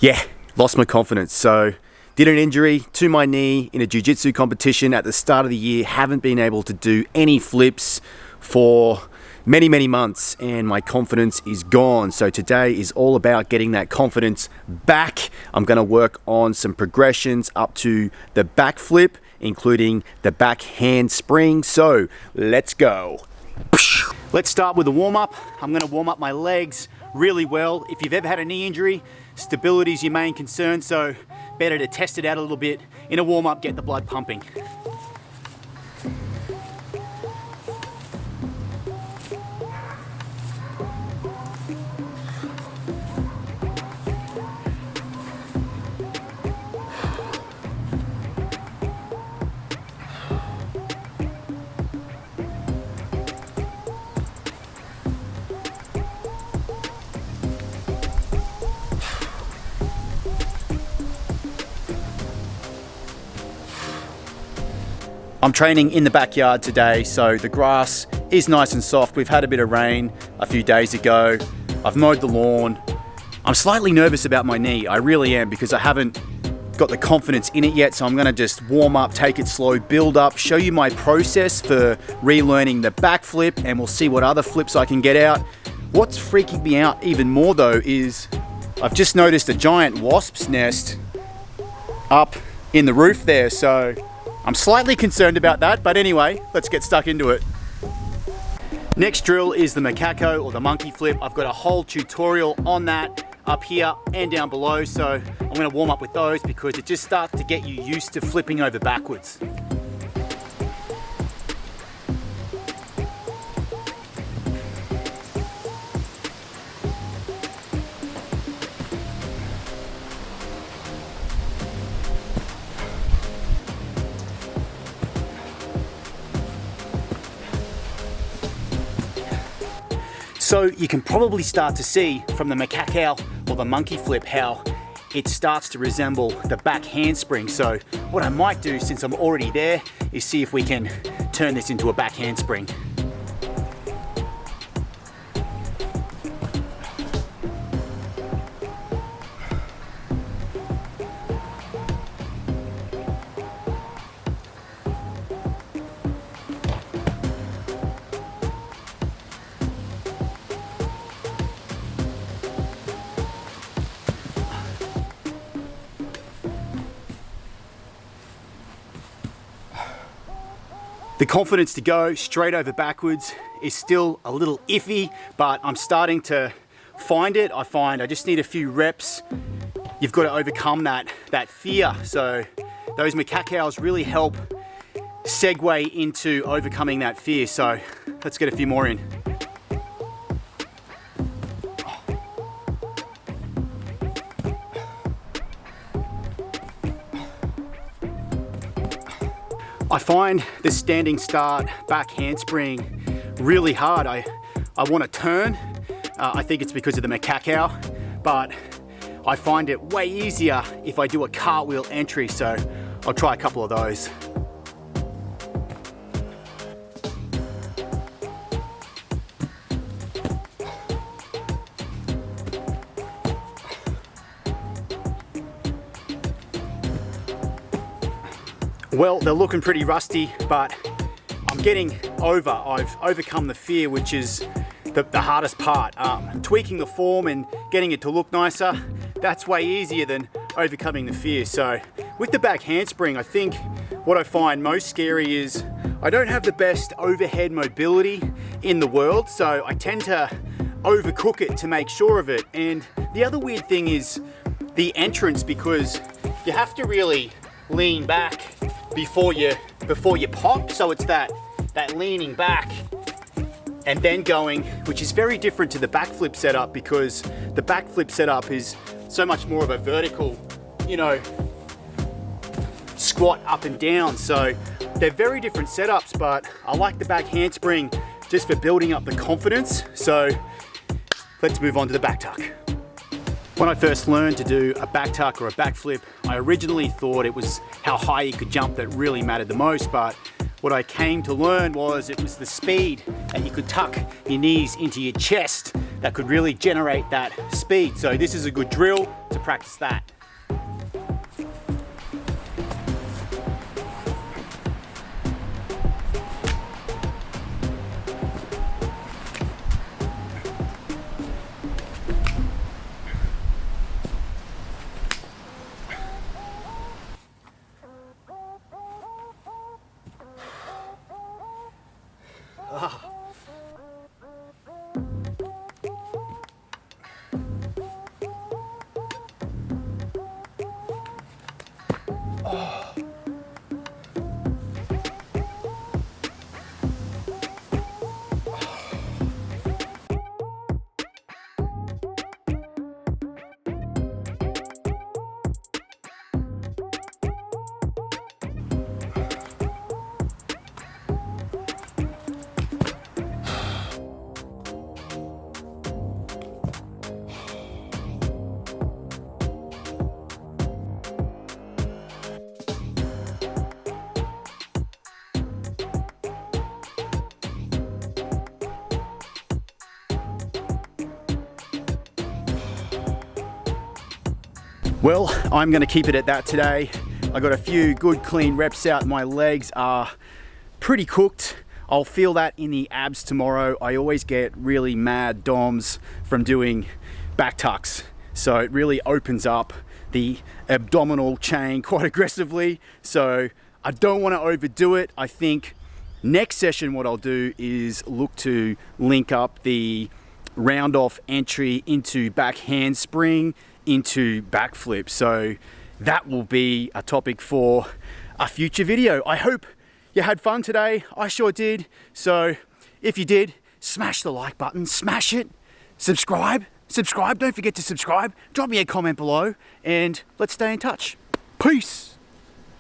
Yeah, lost my confidence. So did an injury to my knee in a jiu-jitsu competition at the start of the year. Haven't been able to do any flips for many months, and my confidence is gone. So today is all about getting that confidence back. I'm going to work on some progressions up to the backflip, including the back handspring. So let's go. Let's start with a warm-up. I'm going to warm up my legs really well. If you've ever had a knee injury, stability is your main concern, so better to test it out a little bit in a warm-up, get the blood pumping. I'm training in the backyard today, so the grass is nice and soft. We've had a bit of rain a few days ago. I've mowed the lawn. I'm slightly nervous about my knee. I really am, because I haven't got the confidence in it yet. So I'm gonna just warm up, take it slow, build up, show you my process for relearning the backflip, and we'll see what other flips I can get out. What's freaking me out even more though is I've just noticed a giant wasp's nest up in the roof there. So I'm slightly concerned about that, but anyway, let's get stuck into it. Next drill is the Macaco, or the monkey flip. I've got a whole tutorial on that up here and down below, so I'm gonna warm up with those because it just starts to get you used to flipping over backwards. So you can probably start to see from the Macaco or the monkey flip how it starts to resemble the back handspring. So what I might do, since I'm already there, is see if we can turn this into a back handspring. The confidence to go straight over backwards is still a little iffy, but I'm starting to find it. I just need a few reps. You've got to overcome that fear. So those Macacos really help segue into overcoming that fear. So let's get a few more in. I find the standing start back handspring really hard. I want to turn. I think it's because of the Macaco, but I find it way easier if I do a cartwheel entry, so I'll try a couple of those. Well, they're looking pretty rusty, but I'm getting over. I've overcome the fear, which is the hardest part. Tweaking the form and getting it to look nicer, that's way easier than overcoming the fear. So with the back handspring, I think what I find most scary is I don't have the best overhead mobility in the world, so I tend to overcook it to make sure of it. And the other weird thing is the entrance, because you have to really lean back before you pop. So it's that leaning back and then going, which is very different to the backflip setup, because the backflip setup is so much more of a vertical, squat up and down. So they're very different setups, but I like the back handspring just for building up the confidence. So let's move on to the back tuck. When I first learned to do a back tuck or a backflip, I originally thought it was how high you could jump that really mattered the most, but what I came to learn was it was the speed that you could tuck your knees into your chest that could really generate that speed. So this is a good drill to practice that. Well, I'm going to keep it at that today. I got a few good clean reps out. My legs are pretty cooked. I'll feel that in the abs tomorrow. I always get really mad DOMs from doing back tucks. So it really opens up the abdominal chain quite aggressively. So I don't want to overdo it. I think next session what I'll do is look to link up the round off entry into back handspring into backflip. So that will be a topic for a future video. I hope you had fun today. I sure did. So if you did, smash the like button, smash it, subscribe, don't forget to subscribe, drop me a comment below, and let's stay in touch. Peace.